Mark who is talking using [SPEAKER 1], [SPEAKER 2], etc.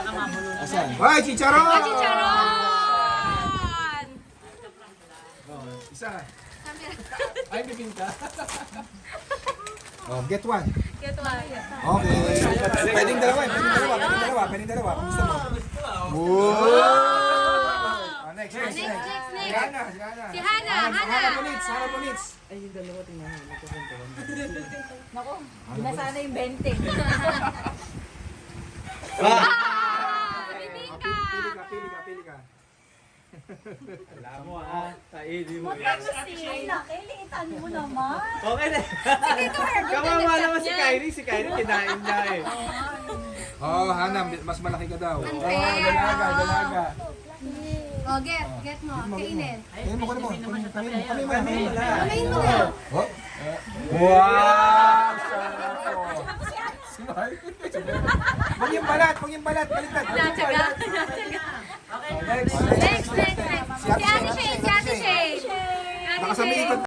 [SPEAKER 1] Asan?
[SPEAKER 2] Hoy, chicharon!
[SPEAKER 3] Oh, chicharon!
[SPEAKER 2] Isa.
[SPEAKER 1] Ay, bibingka.
[SPEAKER 2] Oh, get one.
[SPEAKER 3] Get one.
[SPEAKER 2] Okay. Pwedeng dalawa, pwedeng dalawa. Kung gusto mo. Whoa! Next.
[SPEAKER 3] Next.
[SPEAKER 2] Si Hana.
[SPEAKER 3] Si Hana.
[SPEAKER 2] Hana Bonits.
[SPEAKER 1] Ay, yung dalawa, tingnan mo.
[SPEAKER 4] Naku, binasa na yung 20.
[SPEAKER 3] Bibingka!
[SPEAKER 2] Pili ka.
[SPEAKER 1] Wala mo kainin mo.
[SPEAKER 4] Liitan mo naman.
[SPEAKER 1] Okay na. Kawawa naman si Kyrie. Si Kyrie, kinain niya eh.
[SPEAKER 2] Oh, Hana, mas malaki ka daw.
[SPEAKER 3] Unfair.
[SPEAKER 2] Dalaga.
[SPEAKER 3] Oh, get mo. Kainin.
[SPEAKER 2] Kainin mo.
[SPEAKER 3] Kamayin mo na.
[SPEAKER 2] Oh. Wow! Huwag yung balat, baliktad.
[SPEAKER 3] Natsaga.
[SPEAKER 2] Next.
[SPEAKER 3] Next. Si Ate Shane.
[SPEAKER 2] Nakasabi ikot